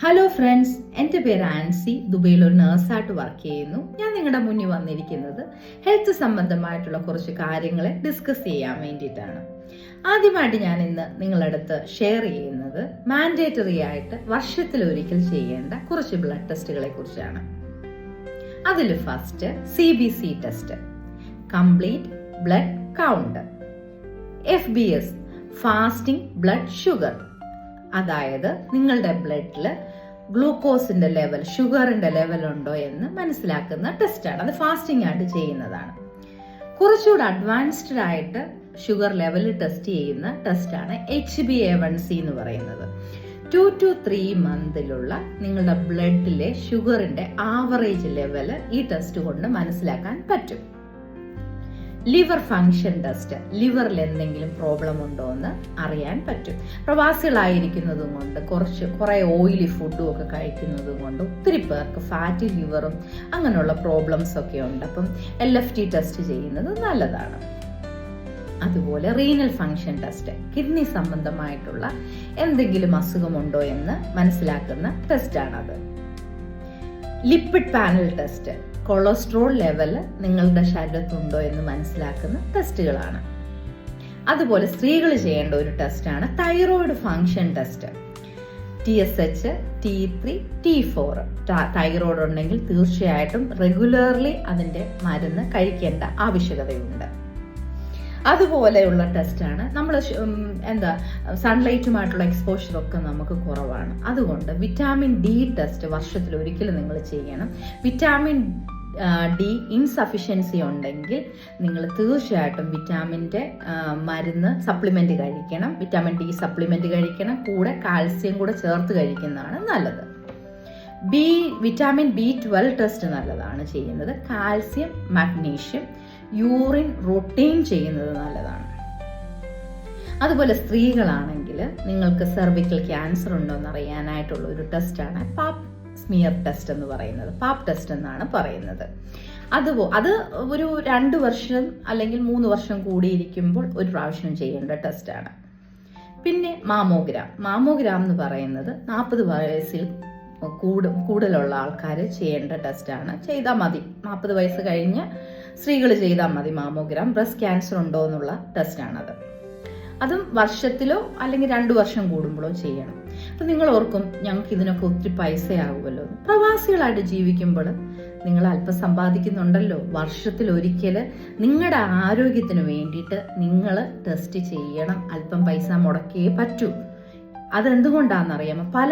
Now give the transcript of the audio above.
Hello friends, എൻ്റെ പേര് ആൻസി. ദുബൈയിൽ ഒരു നേഴ്സായിട്ട് വർക്ക് ചെയ്യുന്നു. ഞാൻ നിങ്ങളുടെ മുന്നിൽ വന്നിരിക്കുന്നത് ഹെൽത്ത് സംബന്ധമായിട്ടുള്ള കുറച്ച് കാര്യങ്ങളെ ഡിസ്കസ് ചെയ്യാൻ വേണ്ടിയിട്ടാണ്. ആദ്യമായിട്ട് ഞാൻ ഇന്ന് നിങ്ങളുടെ അടുത്ത് ഷെയർ ചെയ്യുന്നത് മാൻഡേറ്ററി ആയിട്ട് വർഷത്തിലൊരിക്കൽ ചെയ്യേണ്ട കുറച്ച് ബ്ലഡ് ടെസ്റ്റുകളെ കുറിച്ചാണ്. അതിൽ first CBC test, complete blood count. FBS, fasting blood sugar, അതായത് നിങ്ങളുടെ ബ്ലഡിൽ ഗ്ലൂക്കോസിന്റെ ലെവൽ, ഷുഗറിന്റെ ലെവൽ ഉണ്ടോ എന്ന് മനസ്സിലാക്കുന്ന ടെസ്റ്റാണ്. അത് ഫാസ്റ്റിംഗ് ആയിട്ട് ചെയ്യുന്നതാണ്. കുറച്ചുകൂടെ അഡ്വാൻസ്ഡ് ആയിട്ട് ഷുഗർ ലെവൽ ടെസ്റ്റ് ചെയ്യുന്ന ടെസ്റ്റാണ് HbA1c എന്ന് പറയുന്നത്. 2 to 3 മന്തിലുള്ള നിങ്ങളുടെ ബ്ലഡിലെ ഷുഗറിന്റെ ആവറേജ് ലെവൽ ഈ ടെസ്റ്റ് കൊണ്ട് മനസ്സിലാക്കാൻ പറ്റും. ലിവർ ഫങ്ഷൻ ടെസ്റ്റ്, ലിവറിൽ എന്തെങ്കിലും പ്രോബ്ലം ഉണ്ടോ എന്ന് അറിയാൻ പറ്റും. പ്രവാസികളായിരിക്കുന്നതും കൊണ്ട് കുറെ ഓയിലി ഫുഡും ഒക്കെ കഴിക്കുന്നതും കൊണ്ട് ഒത്തിരി പേർക്ക് ഫാറ്റി ലിവറും അങ്ങനെയുള്ള പ്രോബ്ലംസ് ഒക്കെ ഉണ്ട്. അപ്പം LFT ടെസ്റ്റ് ചെയ്യുന്നത് നല്ലതാണ്. അതുപോലെ റീനൽ ഫങ്ഷൻ ടെസ്റ്റ്, കിഡ്നി സംബന്ധമായിട്ടുള്ള എന്തെങ്കിലും അസുഖമുണ്ടോ എന്ന് മനസ്സിലാക്കുന്ന ടെസ്റ്റാണത്. Lipid panel test, cholesterol level നിങ്ങളുടെ ശരീരത്തുണ്ടോ എന്ന് മനസ്സിലാക്കുന്ന ടെസ്റ്റുകളാണ്. അതുപോലെ സ്ത്രീകൾ ചെയ്യേണ്ട ഒരു ടെസ്റ്റാണ് thyroid function test. TSH, T3, T4. Thyroid ഉണ്ടെങ്കിൽ തീർച്ചയായിട്ടും റെഗുലർലി അതിന്റെ മരുന്ന് കഴിക്കേണ്ട ആവശ്യകതയുണ്ട്. അതുപോലെയുള്ള ടെസ്റ്റാണ് നമ്മൾ സൺലൈറ്റുമായിട്ടുള്ള എക്സ്പോഷർ ഒക്കെ നമുക്ക് കുറവാണ്. അതുകൊണ്ട് വിറ്റാമിൻ D ടെസ്റ്റ് വർഷത്തിൽ ഒരിക്കലും നിങ്ങൾ ചെയ്യണം. വിറ്റാമിൻ D ഇൻസഫിഷ്യൻസി ഉണ്ടെങ്കിൽ നിങ്ങൾ തീർച്ചയായിട്ടും വിറ്റാമിൻ്റെ മരുന്ന് സപ്ലിമെന്റ് കഴിക്കണം. വിറ്റാമിൻ D സപ്ലിമെന്റ് കഴിക്കണം. കൂടെ കാൽസ്യം കൂടെ ചേർത്ത് കഴിക്കുന്നതാണ് നല്ലത്. വിറ്റാമിൻ B12 ടെസ്റ്റ് നല്ലതാണ് ചെയ്യുന്നത്. കാൽസ്യം, മഗ്നീഷ്യം, യൂറിൻ റൊട്ടീൻ ചെയ്യുന്നത് നല്ലതാണ്. അതുപോലെ സ്ത്രീകളാണെങ്കിൽ നിങ്ങൾക്ക് സെർവിക്കൽ ക്യാൻസർ ഉണ്ടോ എന്ന് അറിയാനായിട്ടുള്ള ഒരു ടെസ്റ്റാണ് പാപ്പ് സ്മിയർ ടെസ്റ്റ് എന്ന് പറയുന്നത്. പാപ്പ് ടെസ്റ്റ് എന്നാണ് പറയുന്നത്. അത് ഒരു 2 വർഷം അല്ലെങ്കിൽ 3 വർഷം കൂടിയിരിക്കുമ്പോൾ ഒരു പ്രാവശ്യം ചെയ്യേണ്ട ടെസ്റ്റാണ്. പിന്നെ മാമോഗ്രാം എന്ന് പറയുന്നത് 40 വയസ്സിൽ കൂടുതലുള്ള ആൾക്കാർ ചെയ്യേണ്ട ടെസ്റ്റാണ്. ചെയ്താൽ മതി, 40 വയസ്സ് കഴിഞ്ഞ് സ്ത്രീകൾ ചെയ്താൽ മതി മാമോഗ്രാം. ബ്രസ്റ്റ് ക്യാൻസർ ഉണ്ടോ എന്നുള്ള ടെസ്റ്റാണത്. അതും വർഷത്തിലോ അല്ലെങ്കിൽ 2 വർഷം കൂടുമ്പോഴോ ചെയ്യണം. അപ്പം നിങ്ങൾ ഓർക്കും ഞങ്ങൾക്ക് ഇതിനൊക്കെ ഒത്തിരി പൈസയാകുമല്ലോ. പ്രവാസികളായിട്ട് ജീവിക്കുമ്പോൾ നിങ്ങൾ അല്പം സമ്പാദിക്കുന്നുണ്ടല്ലോ, വർഷത്തിലൊരിക്കൽ നിങ്ങളുടെ ആരോഗ്യത്തിന് വേണ്ടിയിട്ട് നിങ്ങൾ ടെസ്റ്റ് ചെയ്യണം. അല്പം പൈസ മുടക്കിയേ പറ്റൂ. അതെന്തുകൊണ്ടാണെന്നറിയാമോ? പല